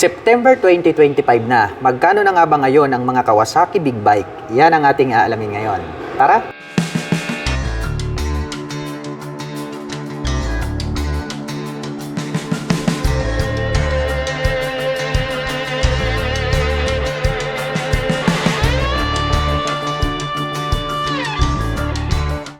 September 2025 na. Magkano na nga ba ngayon ang mga Kawasaki Big Bike? Yan ang ating aalamin ngayon. Tara!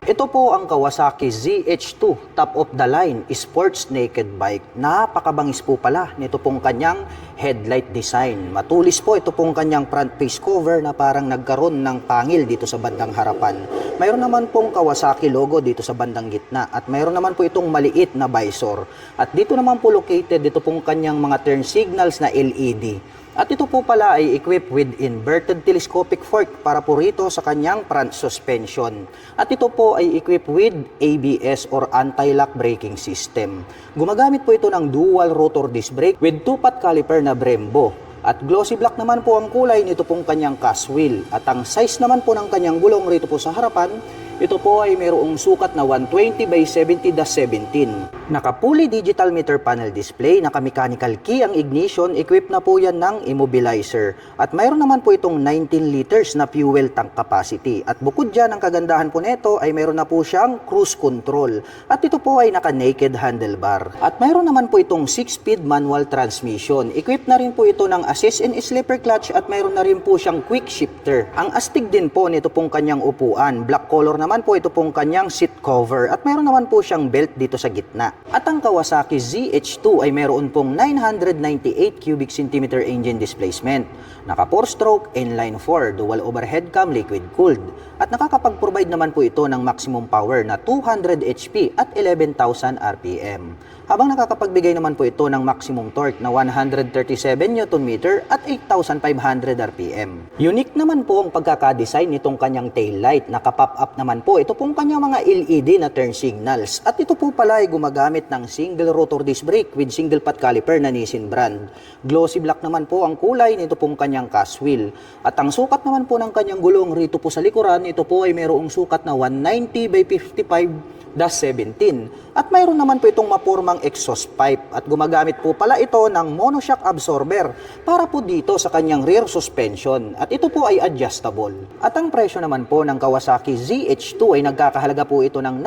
Ito po ang Kawasaki ZH2 top of the line sports naked bike. Napakabangis po pala nito pong kanyang headlight design. Matulis po ito pong kanyang front face cover na parang nagkaroon ng pangil dito sa bandang harapan. Mayroon naman pong Kawasaki logo dito sa bandang gitna at mayroon naman po itong maliit na visor. At dito naman po located dito pong kanyang mga turn signals na LED. At ito po pala ay equipped with inverted telescopic fork para po rito sa kanyang front suspension. At ito po ay equipped with ABS or anti-lock braking system. Gumagamit po ito ng dual rotor disc brake with 2-pot caliper na Brembo. At glossy black naman po ang kulay nito pong kanyang cast wheel. At ang size naman po ng kanyang gulong rito po sa harapan, ito po ay mayroong sukat na 120 by 70-17. Naka-fully digital meter panel display, naka-mechanical key ang ignition, equipped na po yan ng immobilizer. At mayroon naman po itong 19 liters na fuel tank capacity. At bukod dyan, ang kagandahan po nito ay mayroon na po siyang cruise control. At ito po ay naka-naked handlebar. At mayroon naman po itong 6-speed manual transmission. Equipped na rin po ito ng assist and slipper clutch at mayroon na rin po siyang quick shifter. Ang astig din po nito pong kanyang upuan. Black color naman po ito pong kanyang seat cover at mayroon naman po siyang belt dito sa gitna. At ang Kawasaki ZH2 ay mayroon pong 998 cubic centimeter engine displacement. Naka 4-stroke, inline 4, dual overhead cam, liquid cooled. At nakakapag-provide naman po ito ng maximum power na 200 HP at 11,000 RPM. Habang nakakapagbigay naman po ito ng maximum torque na 137 Nm at 8,500 RPM. Unique naman po ang pagkakadesign nitong kanyang taillight. Naka-pop up naman po ito pong kanyang mga LED na turn signals. At ito po pala ay gumagamit ng single rotor disc brake with single pot caliper na Nissin brand. Glossy black naman po ang kulay nito pong kanyang cast wheel. At ang sukat naman po ng kanyang gulong rito po sa likuran, ito po ay mayroong sukat na 190 by 55-17. At mayroon naman po itong mapormang exhaust pipe at gumagamit po pala ito ng monoshock absorber para po dito sa kanyang rear suspension at ito po ay adjustable. At ang presyo naman po ng Kawasaki ZH2 ay nagkakahalaga po ito ng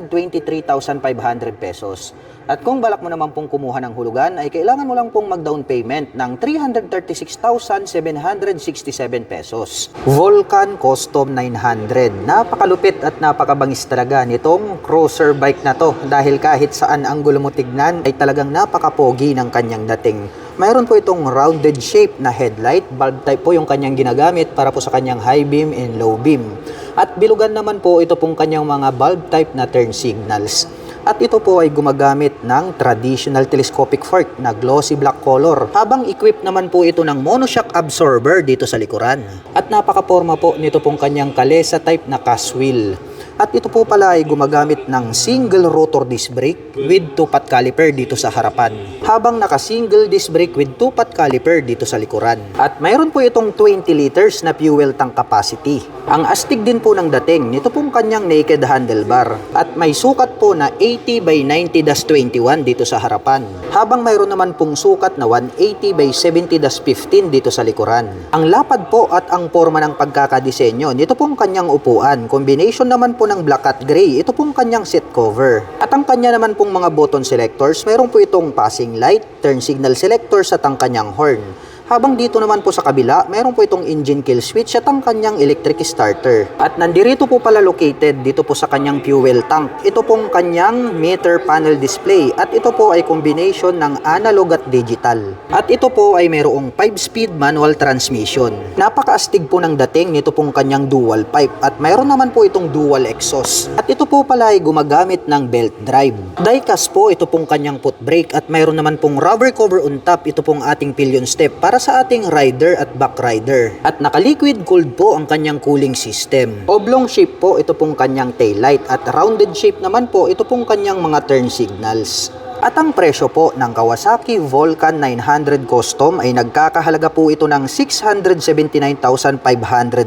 923,500 pesos. At kung balak mo naman pong kumuha ng hulugan ay kailangan mo lang pong mag-down payment ng 336,767 pesos. Vulcan Custom 900. Napakalupit at napakabangis talaga nitong cruiser bike na to dahil kahit saan anggulo mo tignan ay talagang napakapogi ng kanyang dating. Mayroon po itong rounded shape na headlight, bulb type po yung kanyang ginagamit para po sa kanyang high beam and low beam. At bilugan naman po ito pong kanyang mga bulb type na turn signals. At ito po ay gumagamit ng traditional telescopic fork na glossy black color. Habang equipped naman po ito ng monoshock absorber dito sa likuran. At napakaporma po nito pong kanyang kalesa type na cast wheel. At ito po pala ay gumagamit ng single rotor disc brake with 2-pot caliper dito sa harapan. Habang naka-single disc brake with 2-pot caliper dito sa likuran. At mayroon po itong 20 liters na fuel tank capacity. Ang astig din po ng dating nito pong kanyang naked handlebar. At may sukat po na 80 by 90-21 dito sa harapan. Habang mayroon naman pong sukat na 180 by 70-15 dito sa likuran. Ang lapad po at ang forma ng pagkakadisenyo nito pong kanyang upuan. Combination naman po ng black at gray, ito pong kanyang seat cover. At ang kanya naman pong mga button selectors, mayroon po itong passing light, turn signal selectors at ang kanyang horn. Habang dito naman po sa kabila, mayroon po itong engine kill switch at ang kanyang electric starter. At nandirito po pala located dito po sa kanyang fuel tank. Ito pong kanyang meter panel display at ito po ay combination ng analog at digital. At ito po ay mayroong 5-speed manual transmission. Napakaastig po ng dating nito pong kanyang dual pipe at mayroon naman po itong dual exhaust. At ito po pala ay gumagamit ng belt drive. Diecast po ito pong kanyang foot brake at mayroon naman pong rubber cover on top, ito pong ating pillion step para sa ating rider at back rider. At naka-liquid cooled po ang kanyang cooling system. Oblong shape po ito pong kanyang taillight at rounded shape naman po ito pong kanyang mga turn signals. At ang presyo po ng Kawasaki Vulcan 900 Custom ay nagkakahalaga po ito ng 679,500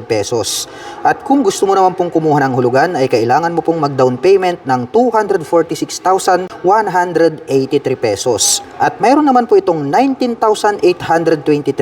pesos. At kung gusto mo naman pong kumuha ng hulugan ay kailangan mo pong mag-down payment ng 246,183 pesos. At mayroon naman po itong 19,823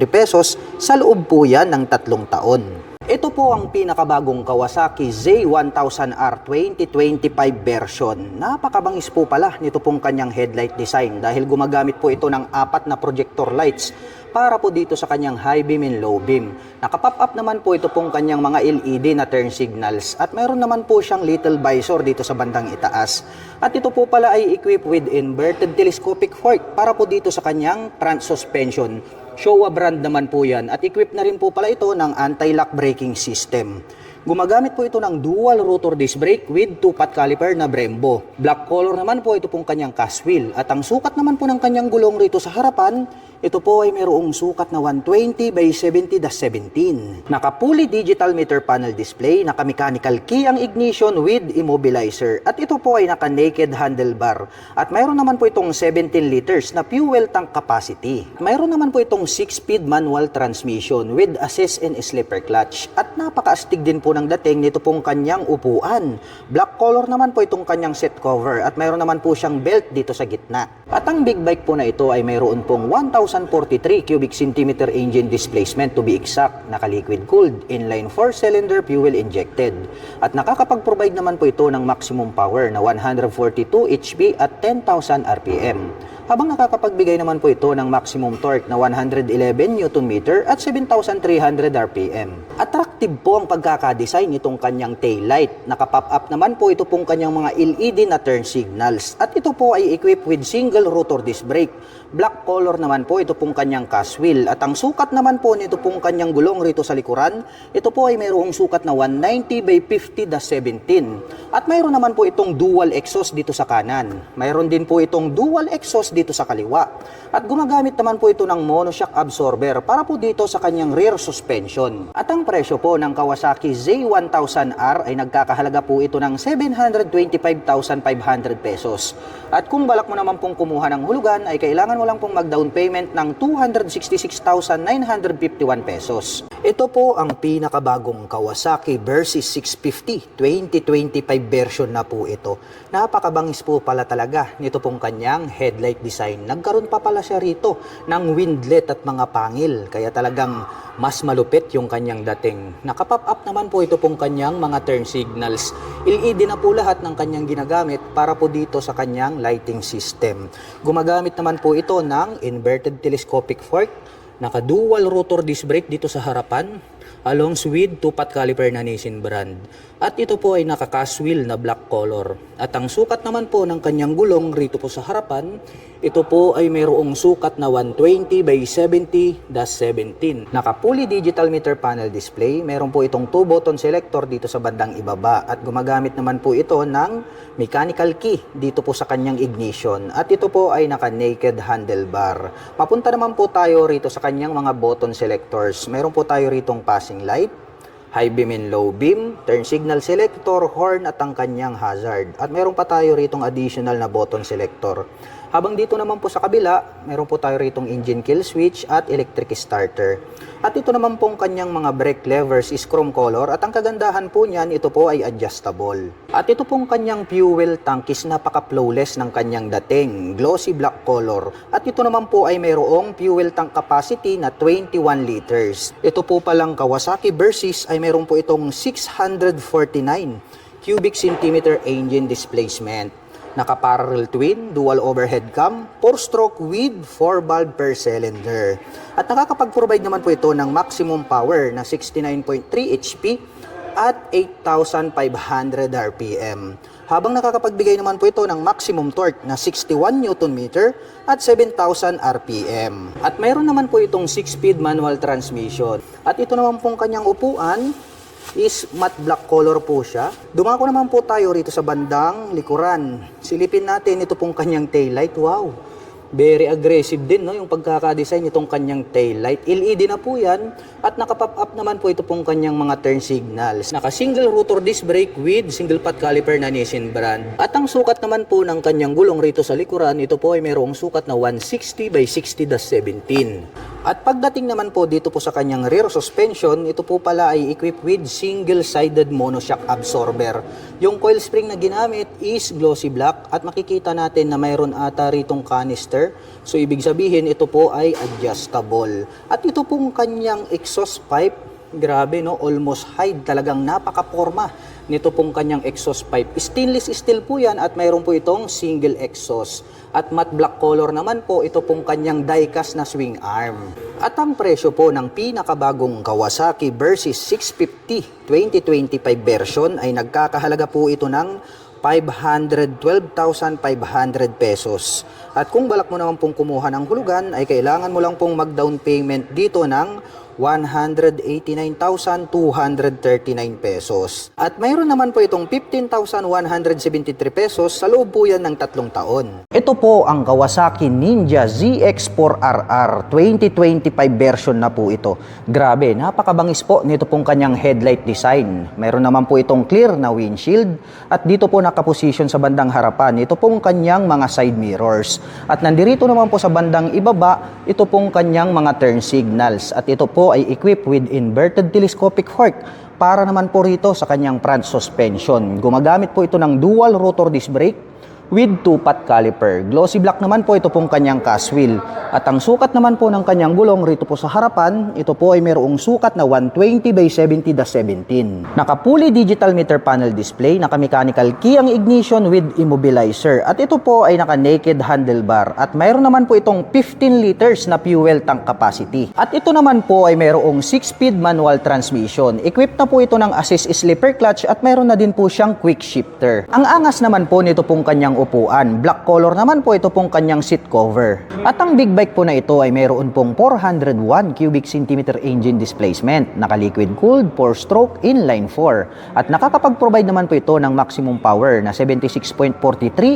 pesos sa loob po yan ng 3 taon. Ito po ang pinakabagong Kawasaki Z1000R 2025 version. Napakabangis po pala nito pong kanyang headlight design dahil gumagamit po ito ng 4 na projector lights para po dito sa kanyang high beam and low beam. Nakapop up naman po ito pong kanyang mga LED na turn signals at mayroon naman po siyang little visor dito sa bandang itaas. At ito po pala ay equipped with inverted telescopic fork para po dito sa kanyang front suspension. Showa brand naman po yan at equipped na rin po pala ito ng anti-lock braking system. Gumagamit po ito ng dual rotor disc brake with 2-pot caliper na Brembo. Black color naman po ito pong kanyang cast wheel at ang sukat naman po ng kanyang gulong rito sa harapan, ito po ay mayroong sukat na 120 by 70-17. Naka-fully digital meter panel display, naka-mechanical key ang ignition with immobilizer at ito po ay naka-naked handlebar. At mayroon naman po itong 17 liters na fuel tank capacity. Mayroon naman po itong 6-speed manual transmission with assist and slipper clutch at napakaastig din po ng dating nito pong kanyang upuan. Black color naman po itong kanyang seat cover at mayroon naman po siyang belt dito sa gitna. At ang big bike po na ito ay mayroon pong 1,043 cubic centimeter engine displacement to be exact, naka-liquid cooled, inline 4-cylinder fuel injected. At nakakapag-provide naman po ito ng maximum power na 142 HP at 10,000 RPM. Habang nakakapagbigay naman po ito ng maximum torque na 111 Nm at 7,300 RPM. Attractive po ang pagkakadesign nitong kanyang taillight. Nakapop up naman po ito pong kanyang mga LED na turn signals. At ito po ay equipped with single rotor disc brake. Black color naman po ito pong kanyang cast wheel. At ang sukat naman po nito pong kanyang gulong rito sa likuran, ito po ay mayroong sukat na 190 by 50-17. At mayroon naman po itong dual exhaust dito sa kanan. Mayroon din po itong dual exhaust dito sa kaliwa. At gumagamit naman po ito ng monoshock absorber para po dito sa kanyang rear suspension. At ang presyo po ng Kawasaki Z1000R ay nagkakahalaga po ito ng 725,500 pesos. At kung balak mo naman pong kumuha ng hulugan ay kailangan mo lang pong mag-down payment ng 266,951 pesos. Ito po ang pinakabagong Kawasaki Versys 650 2025 version na po ito. Napakabangis po pala talaga nito pong kanyang headlight design. Nagkaroon pa pala siya rito ng windlet at mga pangil. Kaya talagang mas malupit yung kanyang dating. Nakapop up naman po ito pong kanyang mga turn signals. LED na po lahat ng kanyang ginagamit para po dito sa kanyang lighting system. Gumagamit naman po ito ng inverted telescopic fork, naka-dual rotor disc brake dito sa harapan, along with 2-pot caliper na Nissin brand. At ito po ay naka-cast wheel na black color. At ang sukat naman po ng kanyang gulong rito po sa harapan, ito po ay mayroong sukat na 120 by 70-17. Naka-fully digital meter panel display, meron po itong 2-button selector dito sa bandang ibaba. At gumagamit naman po ito ng mechanical key dito po sa kanyang ignition. At ito po ay naka-naked handlebar. Papunta naman po tayo rito sa kanyang mga button selectors. Meron po tayo ritong passing light, high beam and low beam, turn signal selector, horn at ang kanyang hazard. At meron pa tayo ritong additional na button selector. Habang dito naman po sa kabila, meron po tayo ritong engine kill switch at electric starter. At ito naman pong kanyang mga brake levers is chrome color at ang kagandahan po niyan, ito po ay adjustable. At ito pong kanyang fuel tank is napaka-flawless ng kanyang dating, glossy black color. At ito naman po ay mayroong fuel tank capacity na 21 liters. Ito po palang Kawasaki Versys ay meron po itong 649 cubic centimeter engine displacement. Naka-parallel twin, dual overhead cam, 4-stroke with 4 valve per cylinder. At nakakapag-provide naman po ito ng maximum power na 69.3 HP at 8,500 RPM. Habang nakakapagbigay naman po ito ng maximum torque na 61 Nm at 7,000 RPM. At mayroon naman po itong 6-speed manual transmission. At ito naman pong kanyang upuan is matte black color po siya. Dumako naman po tayo rito sa bandang likuran. Silipin natin ito pong kanyang taillight. Wow! Very aggressive din, no, yung pagkaka-design nitong kanyang taillight. LED na po yan at naka-pop up naman po ito pong kanyang mga turn signals. Naka-single rotor disc brake with single pot caliper na Nissin brand. At ang sukat naman po ng kanyang gulong rito sa likuran, ito po ay mayroong sukat na 160 by 60-17. At pagdating naman po dito po sa kanyang rear suspension, ito po pala ay equipped with single-sided monoshock absorber. Yung coil spring na ginamit is glossy black at makikita natin na mayroon ata ritong canister. So ibig sabihin ito po ay adjustable. At ito pong kanyang exhaust pipe, grabe no, almost hide, talagang napaka-porma nito pong kanyang exhaust pipe. Stainless steel po yan at mayroon po itong single exhaust. At matte black color naman po ito pong kanyang die-cast na swing arm. At ang presyo po ng pinakabagong Kawasaki Versys 650 2025 version ay nagkakahalaga po ito ng 512,500 pesos. At kung balak mo naman pong kumuha ng hulugan ay kailangan mo lang pong mag-down payment dito ng 189,239 pesos. At mayroon naman po itong 15,173 pesos sa loob po yan ng 3 taon. Ito po ang Kawasaki Ninja ZX4RR 2025 version na po ito. Grabe, napakabangis po nito pong kanyang headlight design. Mayroon naman po itong clear na windshield at dito po nakaposisyon sa bandang harapan ito pong kanyang mga side mirrors. At nandirito naman po sa bandang ibaba ito pong kanyang mga turn signals at ito po ay equipped with inverted telescopic fork para naman po rito sa kanyang front suspension. Gumagamit po ito ng dual rotor disc brake with 2-pot caliper. Glossy black naman po ito pong kanyang cast wheel. At ang sukat naman po ng kanyang gulong rito po sa harapan, ito po ay mayroong sukat na 120 by 70-17. Naka-fully digital meter panel display, naka-mechanical key ang ignition with immobilizer. At ito po ay naka-naked handlebar. At mayroon naman po itong 15 liters na fuel tank capacity. At ito naman po ay mayroong 6-speed manual transmission. Equipped na po ito ng assist slipper clutch at mayroon na din po siyang quick shifter. Ang angas naman po nito pong kanyang upuan. Black color naman po ito pong kanyang seat cover. At ang big bike po na ito ay mayroon pong 401 cubic centimeter engine displacement, naka-liquid cooled, 4-stroke, inline 4. At nakakapag-provide naman po ito ng maximum power na 76.43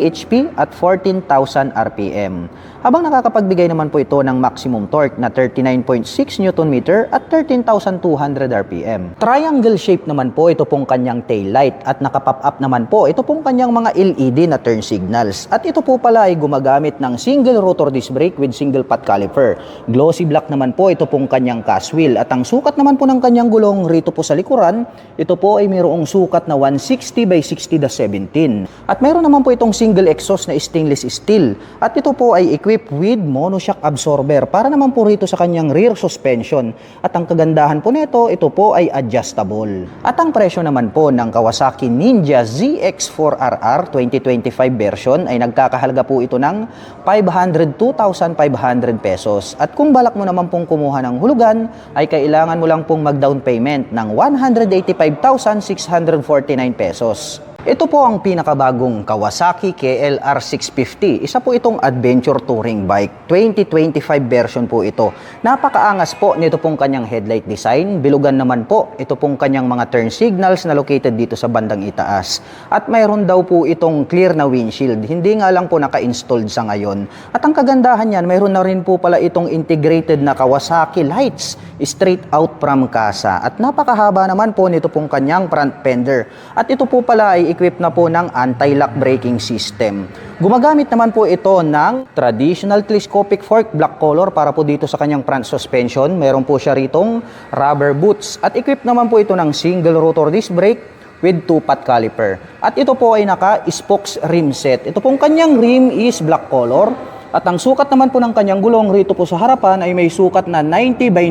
HP at 14,000 RPM. Habang nakakapagbigay naman po ito ng maximum torque na 39.6 Nm at 13,200 RPM. Triangle shape naman po ito pong kanyang taillight at naka-pop up naman po ito pong kanyang mga LED na turn signals. At ito po pala ay gumagamit ng single rotor disc brake with single pot caliper. Glossy black naman po ito pong kanyang cast wheel. At ang sukat naman po ng kanyang gulong rito po sa likuran, ito po ay mayroong sukat na 160 by 60-17. At mayroon naman po itong single exhaust na stainless steel. At ito po ay equipped with monoshock absorber para naman po rito sa kanyang rear suspension. At ang kagandahan po nito, ito po ay adjustable. At ang presyo naman po ng Kawasaki Ninja ZX4RR 2025 version ay nagkakahalaga po ito ng 502,500 pesos. At kung balak mo naman pong kumuha ng hulugan, ay kailangan mo lang pong mag-down payment ng 185,649 pesos. Ito po ang pinakabagong Kawasaki KLR 650. Isa po itong adventure touring bike. 2025 version po ito. Napakaangas po nito pong kanyang headlight design. Bilugan naman po ito pong kanyang mga turn signals na located dito sa bandang itaas. At mayroon daw po itong clear na windshield. Hindi nga lang po naka-installed sa ngayon. At ang kagandahan niyan, mayroon na rin po pala itong integrated na Kawasaki lights straight out from casa. At napakahaba naman po nito pong kanyang front fender. At ito po pala ay equipped na po ng anti-lock braking system. Gumagamit naman po ito ng traditional telescopic fork black color para po dito sa kanyang front suspension. Meron po siya ritong rubber boots at equipped naman po ito ng single rotor disc brake with 2-pot caliper. At ito po ay naka-spokes rim set. Ito pong kanyang rim is black color. At ang sukat naman po ng kanyang gulong rito po sa harapan ay may sukat na 90 by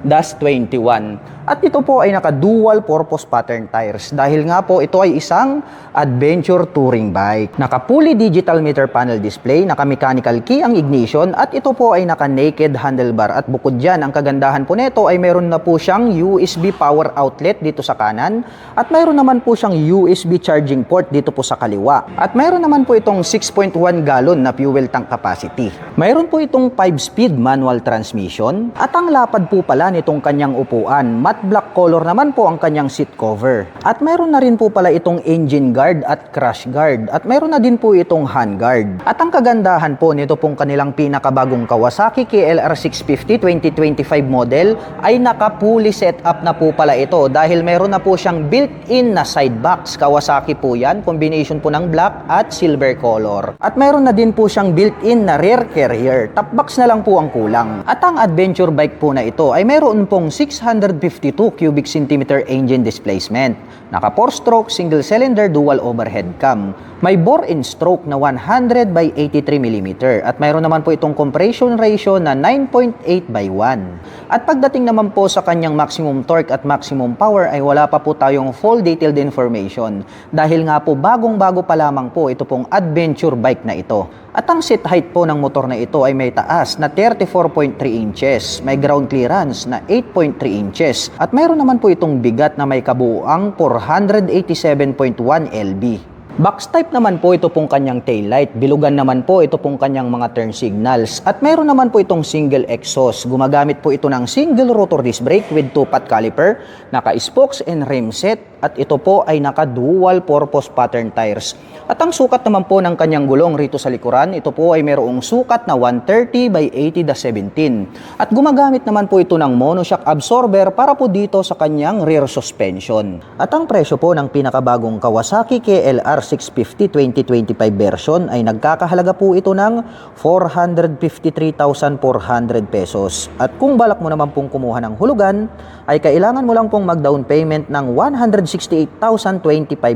90-21. At ito po ay naka-dual purpose pattern tires dahil nga po ito ay isang adventure touring bike. Naka-fully digital meter panel display, naka-mechanical key ang ignition at ito po ay naka-naked handlebar. At bukod dyan, ang kagandahan po nito ay meron na po siyang USB power outlet dito sa kanan at mayroon naman po siyang USB charging port dito po sa kaliwa. At mayroon naman po itong 6.1 gallon na fuel tank capacity. Mayroon po itong 5-speed manual transmission at ang lapad po pala nitong kanyang upuan, At black color naman po ang kanyang seat cover. At mayroon na rin po pala itong engine guard at crash guard. At mayroon na din po itong hand guard. At ang kagandahan po nito pong kanilang pinakabagong Kawasaki KLR 650 2025 model ay naka-fully set up na po pala ito dahil mayroon na po siyang built-in na side box. Kawasaki po yan, combination po ng black at silver color. At mayroon na din po siyang built-in na rear carrier. Top box na lang po ang kulang. At ang adventure bike po na ito ay mayroon pong 652 cubic centimeter engine displacement. Naka 4-stroke single cylinder dual overhead cam. May bore and stroke na 100 by 83 mm at mayroon naman po itong compression ratio na 9.8 by 1. At pagdating naman po sa kanyang maximum torque at maximum power ay wala pa po tayong full detailed information dahil nga po bagong-bago pa lamang po ito pong adventure bike na ito. At ang seat height po ng motor na ito ay may taas na 34.3 inches, may ground clearance na 8.3 inches, at mayroon naman po itong bigat na may kabuuang 487.1 lb. Box type naman po ito pong kanyang taillight, bilugan naman po ito pong kanyang mga turn signals, at mayroon naman po itong single exhaust. Gumagamit po ito ng single rotor disc brake with 2-pot caliper, naka-spokes and rim set, at ito po ay naka-dual purpose pattern tires. At ang sukat naman po ng kanyang gulong rito sa likuran, ito po ay mayroong sukat na 130 by 80/17. At gumagamit naman po ito ng monoshock absorber para po dito sa kanyang rear suspension. At ang presyo po ng pinakabagong Kawasaki KLR 650 2025 version ay nagkakahalaga po ito ng 453,400 pesos. At kung balak mo naman pong kumuha ng hulugan, ay kailangan mo lang pong mag-down payment ng 168,025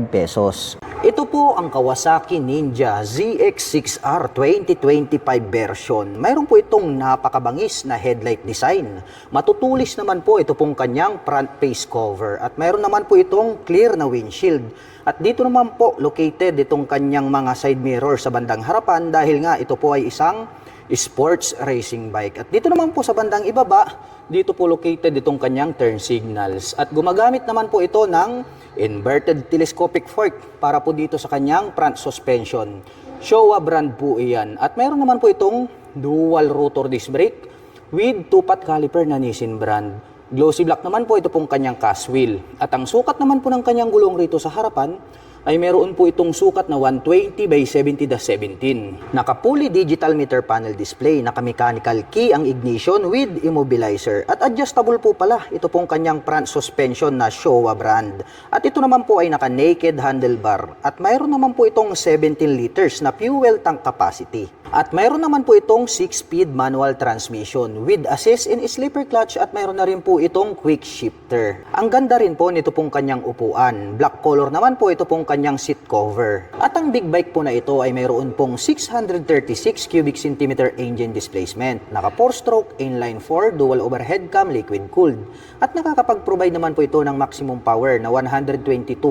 pesos. Ito po ang Kawasaki Ninja ZX6R 2025 version. Mayroon po itong napakabangis na headlight design. Matutulis naman po ito pong kanyang front face cover. At mayroon naman po itong clear na windshield. At dito naman po located itong kanyang mga side mirror sa bandang harapan dahil nga ito po ay isang sports racing bike. At dito naman po sa bandang ibaba, dito po located itong kanyang turn signals. At gumagamit naman po ito ng inverted telescopic fork para po dito sa kanyang front suspension. Showa brand po iyan. At mayroon naman po itong dual rotor disc brake with 2-pot caliper na Nissin brand. Glossy black naman po ito pong kanyang cast wheel. At ang sukat naman po ng kanyang gulong rito sa harapan ay meron po itong sukat na 120 by 70/17. Naka-fully digital meter panel display, naka-mechanical key ang ignition with immobilizer. At adjustable po pala ito pong kanyang front suspension na Showa brand. At ito naman po ay naka-naked handlebar. At mayroon naman po itong 17 liters na fuel tank capacity. At mayroon naman po itong 6-speed manual transmission with assist in sleeper clutch at mayroon na rin po itong quick shifter. Ang ganda rin po nito pong kanyang upuan. Black color naman po ito pong kanyang seat cover. At ang big bike po na ito ay mayroon pong 636 cubic centimeter engine displacement. Naka 4-stroke, inline 4, dual overhead cam, liquid cooled. At nakakapag-provide naman po ito ng maximum power na 122.3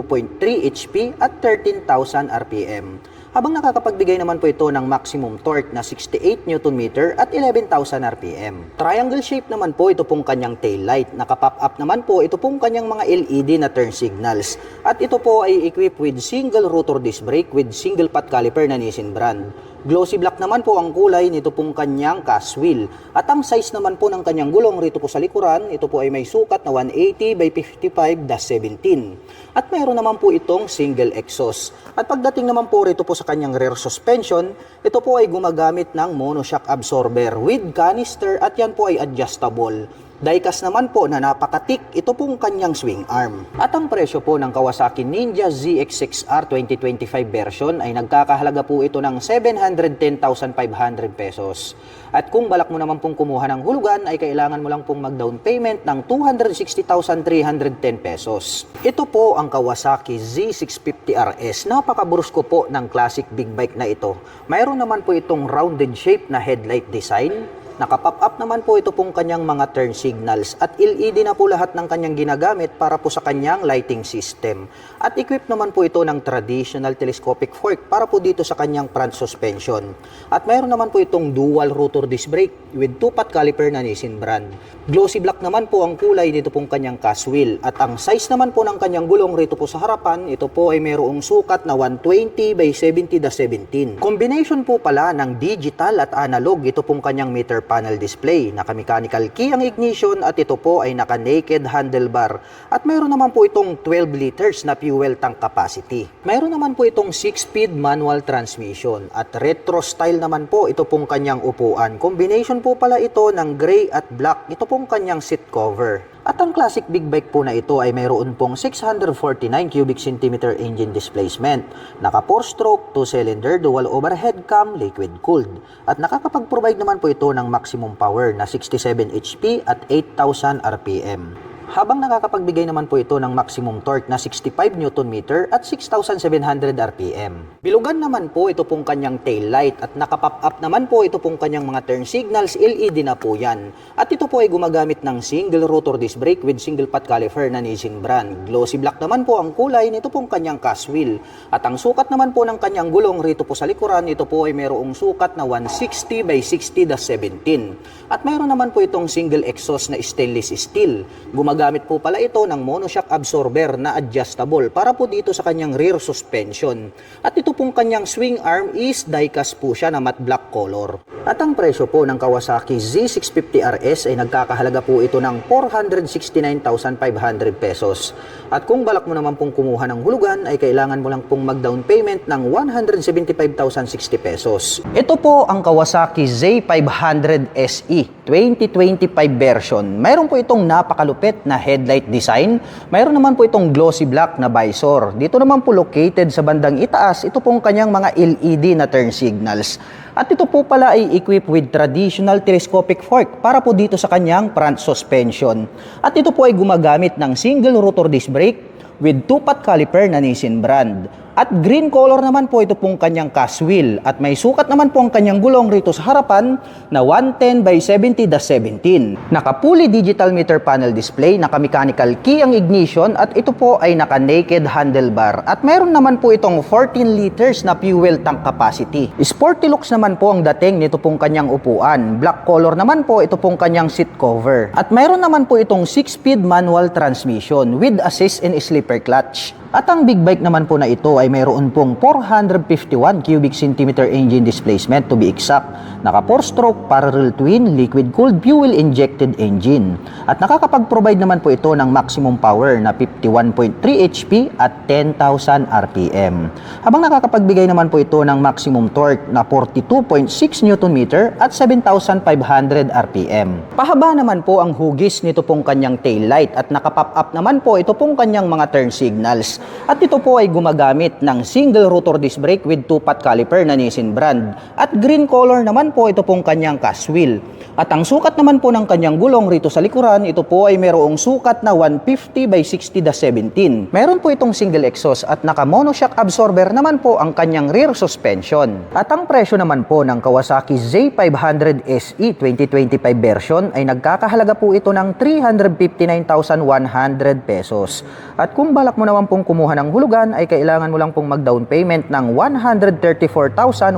HP at 13,000 RPM. Habang nakakapagbigay naman po ito ng maximum torque na 68 Nm at 11,000 RPM. Triangle shape naman po ito pong kanyang taillight. Naka-pop up naman po ito pong kanyang mga LED na turn signals. At ito po ay equipped with single rotor disc brake with single pot caliper na Nissin brand. Glossy black naman po ang kulay nito pong kanyang cast wheel. At ang size naman po ng kanyang gulong rito po sa likuran, ito po ay may sukat na 180 by 55/17. At mayroon naman po itong single exhaust. At pagdating naman po rito po sa kanyang rear suspension, ito po ay gumagamit ng monoshock absorber with canister at yan po ay adjustable. Diecast naman po na napakatik ito pong kanyang swing arm. At ang presyo po ng Kawasaki Ninja ZX6R 2025 version ay nagkakahalaga po ito ng 710,500 pesos. At kung balak mo naman pong kumuha ng hulugan ay kailangan mo lang pong mag-down payment ng 260,310 pesos. Ito po ang Kawasaki Z650 RS. Napakaburusko po ng classic big bike na ito. Mayroon naman po itong rounded shape na headlight design. Naka-pop up naman po ito pong kanyang mga turn signals at LED na po lahat ng kanyang ginagamit para po sa kanyang lighting system. At equipped naman po ito ng traditional telescopic fork para po dito sa kanyang front suspension. At mayroon naman po itong dual rotor disc brake with 2-pot caliper na Nissin brand. Glossy black naman po ang kulay dito pong kanyang cast wheel. At ang size naman po ng kanyang gulong rito po sa harapan, ito po ay mayroong sukat na 120 by 70/17. Combination po pala ng digital at analog ito pong kanyang meter panel display. Naka-mechanical key ang ignition at ito po ay naka-naked handlebar. At mayroon naman po itong 12 liters na fuel tank capacity. Mayroon naman po itong 6-speed manual transmission at retro style naman po ito pong kanyang upuan. Combination po pala ito ng gray at black. Ito pong kanyang seat cover. At ang classic big bike po na ito ay mayroon pong 649 cubic centimeter engine displacement. Naka 4-stroke, 2-cylinder, dual overhead cam, liquid cooled. At nakakapag-provide naman po ito ng maximum power na 67 HP at 8,000 RPM. Habang nakakapagbigay naman po ito ng maximum torque na 65 Nm at 6,700 RPM. Bilugan naman po ito pong kanyang tail light at nakapop up naman po ito pong kanyang mga turn signals, LED na po yan. At ito po ay gumagamit ng single rotor disc brake with single pot caliper na Nissin brand. Glossy black naman po ang kulay nito pong kanyang cast wheel. At ang sukat naman po ng kanyang gulong rito po sa likuran, ito po ay mayroong sukat na 160 by 60-17. At mayroon naman po itong single exhaust na stainless steel. Gumagamit po pala ito ng monoshock absorber na adjustable para po dito sa kanyang rear suspension. At ito pong kanyang swing arm is die-cast po siya na matte black color. At ang presyo po ng Kawasaki Z650RS ay nagkakahalaga po ito ng 469,500 pesos. At kung balak mo naman pong kumuha ng hulugan ay kailangan mo lang pong mag-down payment ng 175,060 pesos. Ito po ang Kawasaki Z500 SE 2025 version. Mayroon po itong napakalupit na headlight design. Mayroon naman po itong glossy black na visor. Dito naman po located sa bandang itaas, ito pong kanyang mga LED na turn signals. At ito po pala ay equipped with traditional telescopic fork para po dito sa kanyang front suspension. At ito po ay gumagamit ng single rotor disc brake with 2-pot caliper na Nissin brand. At green color naman po ito pong kanyang cast wheel. At may sukat naman po ang kanyang gulong rito sa harapan na 110 by 70-17. Naka-fully digital meter panel display, naka-mechanical key ang ignition at ito po ay naka-naked handlebar. At mayroon naman po itong 14 liters na fuel tank capacity. Sporty looks naman po ang dating nito pong kanyang upuan. Black color naman po ito pong kanyang seat cover. At mayroon naman po itong 6-speed manual transmission with assist and slipper clutch. At ang big bike naman po na ito ay mayroon pong 451 cubic centimeter engine displacement to be exact. Naka 4-stroke parallel twin liquid cooled fuel injected engine. At nakakapag-provide naman po ito ng maximum power na 51.3 HP at 10,000 RPM. Habang nakakapagbigay naman po ito ng maximum torque na 42.6 Nm at 7,500 RPM. Pahaba naman po ang hugis nito pong kanyang tail light at nakapop up naman po ito pong kanyang mga turn signals. At ito po ay gumagamit ng single rotor disc brake with 2-pot caliper na Nissin brand. At green color naman po ito pong kanyang cast wheel. At ang sukat naman po ng kanyang gulong rito sa likuran, ito po ay mayroong sukat na 150 by 60-17. Meron po itong single exhaust at naka monoshock absorber naman po ang kanyang rear suspension. At ang presyo naman po ng Kawasaki Z500 SE 2025 version ay nagkakahalaga po ito ng 359,100 pesos. At kung balak mo naman pong kumuha ng hulugan ay kailangan mo lang pong mag-down payment ng 134,176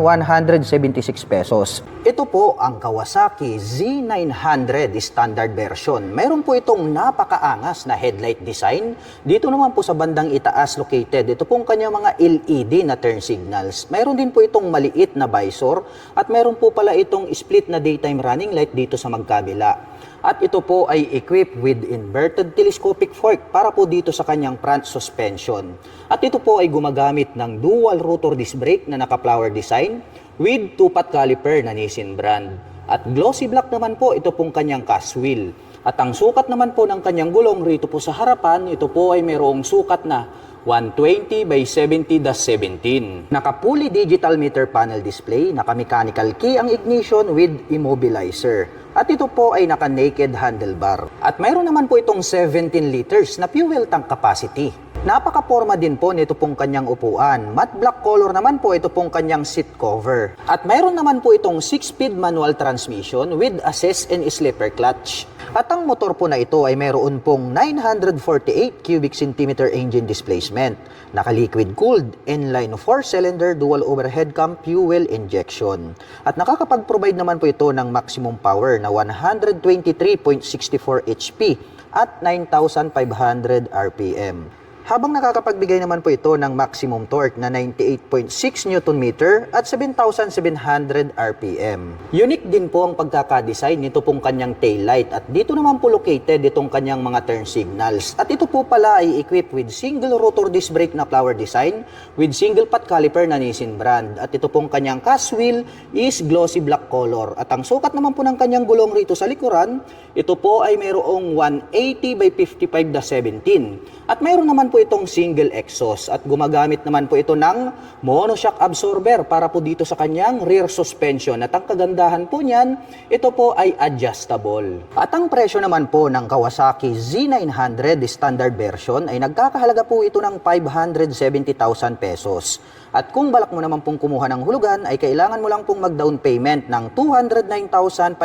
pesos. Ito po ang Kawasaki Z900 standard version. Mayroon po itong napakaangas na headlight design. Dito naman po sa bandang itaas located, ito pong kanyang mga LED na turn signals. Mayroon din po itong maliit na visor at mayroon po pala itong split na daytime running light dito sa magkabila. At ito po ay equipped with inverted telescopic fork para po dito sa kanyang front suspension. At ito po ay gumagamit ng dual rotor disc brake na naka-flower design with 2-pot caliper na Nissin brand. At glossy black naman po ito pong kanyang cast wheel. At ang sukat naman po ng kanyang gulong rito po sa harapan, ito po ay mayroong sukat na 120 by 70-17. Naka-fully digital meter panel display, naka-mechanical key ang ignition with immobilizer. At ito po ay naka-naked handlebar. At mayroon naman po itong 17 liters na fuel tank capacity. Napaka-forma din po nito pong kanyang upuan. Matte black color naman po ito pong kanyang seat cover. At mayroon naman po itong 6-speed manual transmission with assist and slipper clutch. At ang motor po na ito ay mayroon pong 948 cubic centimeter engine displacement. Naka-liquid cooled, inline 4-cylinder dual overhead cam fuel injection. At nakakapag-provide naman po ito ng maximum power na 123.64 HP at 9,500 RPM. habang nakakapagbigay naman po ito ng maximum torque na 98.6 Nm at 7,700 RPM. Unique din po ang pagkakadesign nito pong kanyang taillight at dito naman po located itong kanyang mga turn signals. At ito po pala ay equipped with single rotor disc brake na flower design with single pot caliper na Nissin brand. At ito pong kanyang cast wheel is glossy black color. At ang sukat naman po ng kanyang gulong rito sa likuran, ito po ay mayroong 180 by 55 na 17. At mayroon naman po itong single exhaust at gumagamit naman po ito ng monoshock absorber para po dito sa kanyang rear suspension. At ang kagandahan po niyan, ito po ay adjustable. At ang presyo naman po ng Kawasaki Z900 standard version ay nagkakahalaga po ito ng 570,000 pesos. At kung balak mo naman pong kumuha ng hulugan ay kailangan mo lang pong mag-down payment ng 209,519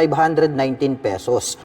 pesos.